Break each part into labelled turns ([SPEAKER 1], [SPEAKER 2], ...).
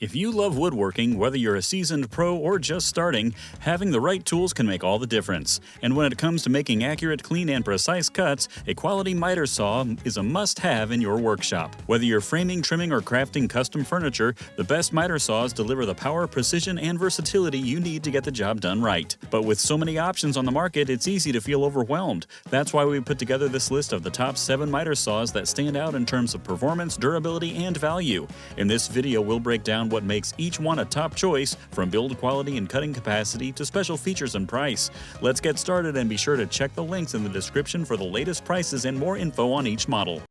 [SPEAKER 1] If you love woodworking, whether you're a seasoned pro or just starting, having the right tools can make all the difference. And when it comes to making accurate, clean, and precise cuts, a quality miter saw is a must-have in your workshop. Whether you're framing, trimming, or crafting custom furniture, the best miter saws deliver the power, precision, and versatility you need to get the job done right. But with so many options on the market, it's easy to feel overwhelmed. That's why we put together this list of the top 7 miter saws that stand out in terms of performance, durability, and value. In this video, we'll break down what makes each one a top choice, from build quality and cutting capacity to special features and price. Let's get started, and be sure to check the links in the description for the latest prices and more info on each model.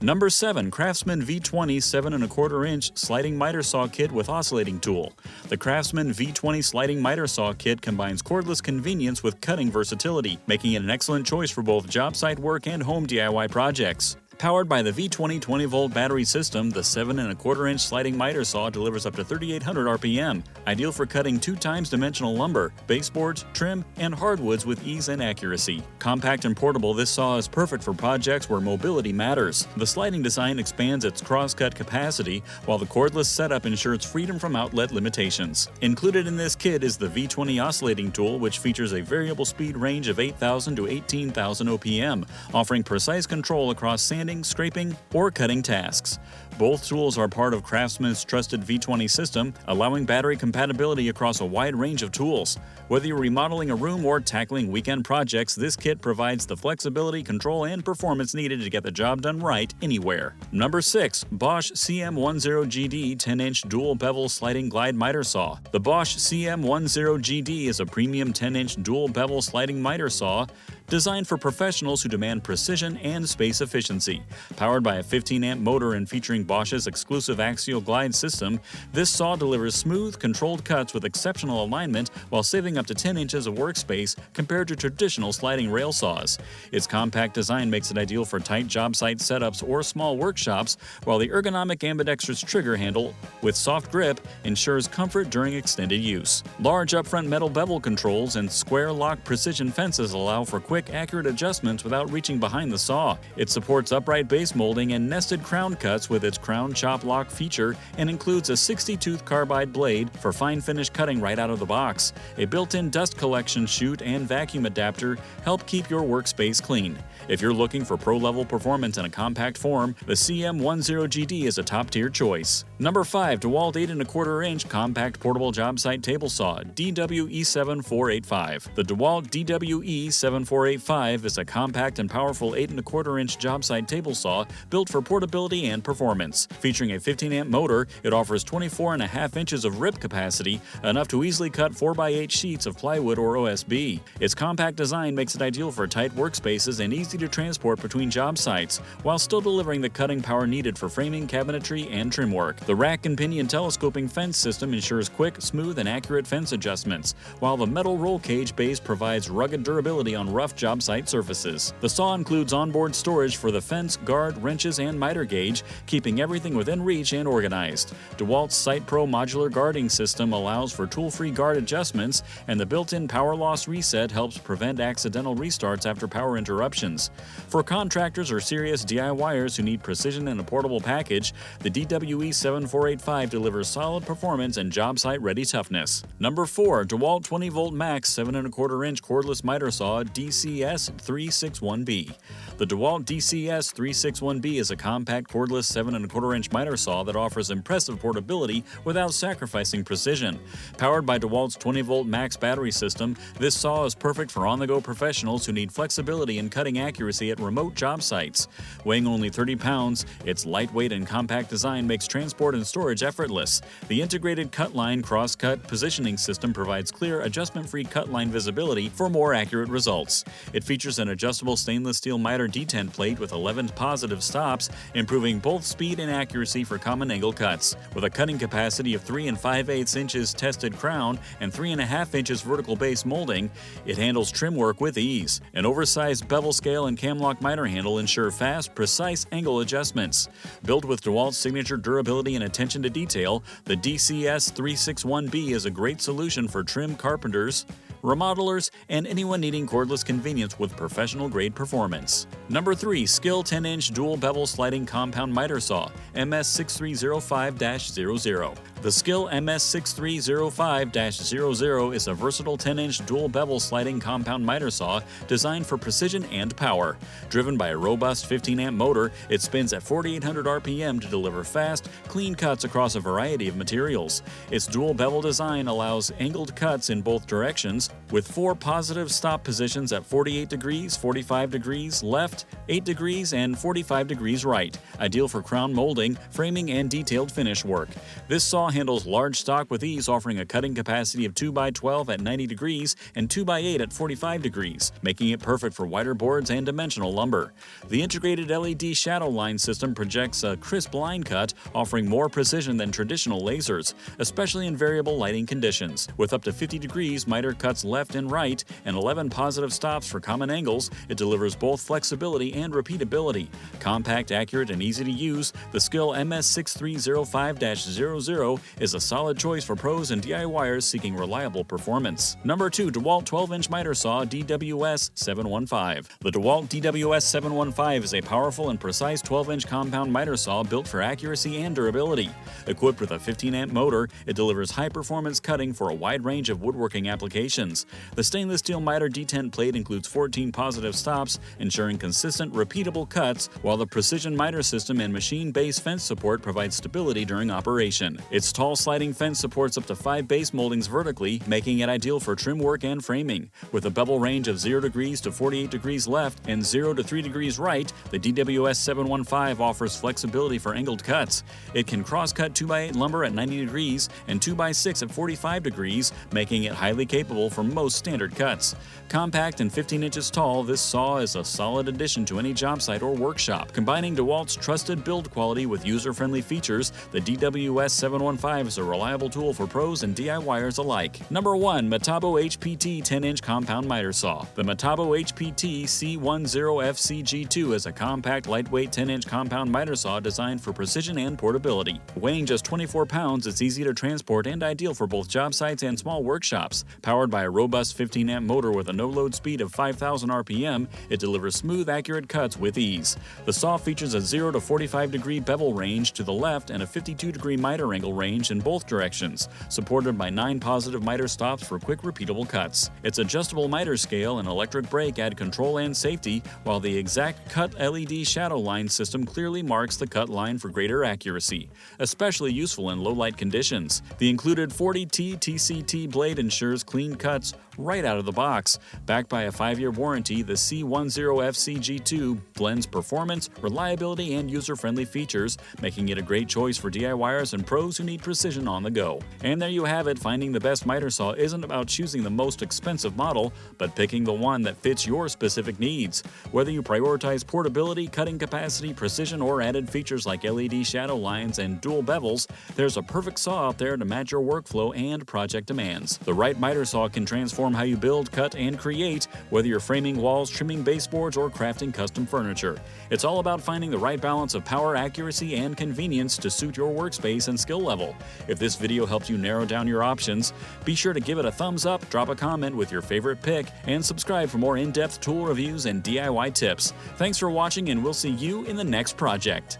[SPEAKER 1] Number 7. CRAFTSMAN V20 7¼ Sliding Miter Saw Kit with Oscillating Tool. The CRAFTSMAN V20 Sliding Miter Saw Kit combines cordless convenience with cutting versatility, making it an excellent choice for both job site work and home DIY projects. Powered by the V20 20-volt battery system, the 7¼ sliding miter saw delivers up to 3,800 RPM, ideal for cutting 2x dimensional lumber, baseboards, trim, and hardwoods with ease and accuracy. Compact and portable, this saw is perfect for projects where mobility matters. The sliding design expands its cross-cut capacity, while the cordless setup ensures freedom from outlet limitations. Included in this kit is the V20 oscillating tool, which features a variable speed range of 8,000 to 18,000 OPM, offering precise control across sanding, scraping, or cutting tasks. Both tools are part of CRAFTSMAN's trusted V20 system, allowing battery compatibility across a wide range of tools. Whether you're remodeling a room or tackling weekend projects, this kit provides the flexibility, control, and performance needed to get the job done right anywhere. Number 6. BOSCH CM10GD 10-inch dual bevel sliding glide miter saw. The BOSCH CM10GD is a premium 10-inch dual bevel sliding miter saw designed for professionals who demand precision and space efficiency. Powered by a 15-amp motor and featuring Bosch's exclusive axial glide system, this saw delivers smooth, controlled cuts with exceptional alignment while saving up to 10 inches of workspace compared to traditional sliding rail saws. Its compact design makes it ideal for tight job site setups or small workshops, while the ergonomic ambidextrous trigger handle with soft grip ensures comfort during extended use. Large upfront metal bevel controls and square lock precision fences allow for quick, accurate adjustments without reaching behind the saw. It supports upright base molding and nested crown cuts with its crown chop lock feature, and includes a 60-tooth carbide blade for fine finish cutting right out of the box. A built-in dust collection chute and vacuum adapter help keep your workspace clean. If you're looking for pro-level performance in a compact form, the CM10GD is a top-tier choice. Number 5. DEWALT 8¼ Compact Portable Job Site Table Saw DWE7485. The DEWALT DWE7485 is a compact and powerful 8¼ job site table saw built for portability and performance. Featuring a 15-amp motor, it offers 24.5 inches of rip capacity, enough to easily cut 4x8 sheets of plywood or OSB. Its compact design makes it ideal for tight workspaces and easy to transport between job sites, while still delivering the cutting power needed for framing, cabinetry, and trim work. The rack and pinion telescoping fence system ensures quick, smooth, and accurate fence adjustments, while the metal roll cage base provides rugged durability on rough job site surfaces. The saw includes onboard storage for the fence, guard, wrenches, and miter gauge, keeping everything within reach and organized. DEWALT's Site Pro modular guarding system allows for tool-free guard adjustments, and the built-in power loss reset helps prevent accidental restarts after power interruptions. For contractors or serious DIYers who need precision in a portable package, the DWE7485 delivers solid performance and job site-ready toughness. Number 4. DEWALT 20-volt max 7¼ cordless miter saw DCS361B. The DEWALT DCS361B is a compact cordless 7¼ miter saw that offers impressive portability without sacrificing precision. Powered by DEWALT's 20-volt max battery system, this saw is perfect for on-the-go professionals who need flexibility and cutting accuracy at remote job sites. Weighing only 30 pounds, its lightweight and compact design makes transport and storage effortless. The integrated cut line cross-cut positioning system provides clear, adjustment-free cut line visibility for more accurate results. It features an adjustable stainless steel miter detent plate with 11 positive stops, improving both speed and accuracy for common angle cuts. With a cutting capacity of 3 5/8 inches tested crown and 3.5 inches vertical base molding, it handles trim work with ease. An oversized bevel scale and cam lock miter handle ensure fast, precise angle adjustments. Built with DEWALT's signature durability and attention to detail, the DCS361B is a great solution for trim carpenters, remodelers, and anyone needing cordless convenience with professional-grade performance. Number 3. Skill 10-inch Dual Bevel Sliding Compound Miter Saw MS6305-00. The Skill MS6305-00 is a versatile 10-inch dual bevel sliding compound miter saw designed for precision and power. Driven by a robust 15-amp motor, it spins at 4,800 RPM to deliver fast, clean cuts across a variety of materials. Its dual bevel design allows angled cuts in both directions, with 4 positive stop positions at 48 degrees, 45 degrees left, 8 degrees, and 45 degrees right, ideal for crown molding, framing, and detailed finish work. This saw handles large stock with ease, offering a cutting capacity of 2x12 at 90 degrees and 2x8 at 45 degrees, making it perfect for wider boards and dimensional lumber. The integrated LED shadow line system projects a crisp line cut, offering more precision than traditional lasers, especially in variable lighting conditions. With up to 50 degrees miter cuts left and right and 11 positive stops for common angles, it delivers both flexibility and repeatability. Compact, accurate, and easy to use, the Skill MS6305-00 is a solid choice for pros and DIYers seeking reliable performance. Number 2. DEWALT 12-inch Miter Saw DWS-715. The DEWALT DWS-715 is a powerful and precise 12-inch compound miter saw built for accuracy and durability. Equipped with a 15-amp motor, it delivers high-performance cutting for a wide range of woodworking applications. The stainless steel miter detent plate includes 14 positive stops, ensuring consistent, repeatable cuts, while the precision miter system and machine-based fence support provide stability during operation. Its tall sliding fence supports up to 5 base moldings vertically, making it ideal for trim work and framing. With a bevel range of 0 degrees to 48 degrees left and 0 to 3 degrees right, the DWS-715 offers flexibility for angled cuts. It can cross-cut 2x8 lumber at 90 degrees and 2x6 at 45 degrees, making it highly capable for most standard cuts. Compact and 15 inches tall, this saw is a solid addition to any job site or workshop. Combining DEWALT's trusted build quality with user-friendly features, the DWS-715 is a reliable tool for pros and DIYers alike. Number 1. Metabo HPT 10-inch Compound Miter Saw. The Metabo HPT C10FCG2 is a compact, lightweight 10-inch compound miter saw designed for precision and portability. Weighing just 24 pounds, it's easy to transport and ideal for both job sites and small workshops. Powered by a robust 15-amp motor with a no-load speed of 5,000 RPM, it delivers smooth, accurate cuts with ease. The saw features a 0 to 45 degree bevel range to the left and a 52 degree miter angle range in both directions, supported by 9 positive miter stops for quick, repeatable cuts. Its adjustable miter scale and electric brake add control and safety, while the exact cut LED shadow line system clearly marks the cut line for greater accuracy, especially useful in low-light conditions. The included 40T TCT blade ensures clean cuts right out of the box. Backed by a 5-year warranty, the C10FCG2 blends performance, reliability, and user-friendly features, making it a great choice for DIYers and pros who need precision on the go. And there you have it. Finding the best miter saw isn't about choosing the most expensive model, but picking the one that fits your specific needs. Whether you prioritize portability, cutting capacity, precision, or added features like LED shadow lines and dual bevels, there's a perfect saw out there to match your workflow and project demands. The right miter saw can transform how you build, cut, and create, whether you're framing walls, trimming baseboards, or crafting custom furniture. It's all about finding the right balance of power, accuracy, and convenience to suit your workspace and skill level. If this video helped you narrow down your options, be sure to give it a thumbs up, drop a comment with your favorite pick, and subscribe for more in-depth tool reviews and DIY tips. Thanks for watching, and we'll see you in the next project.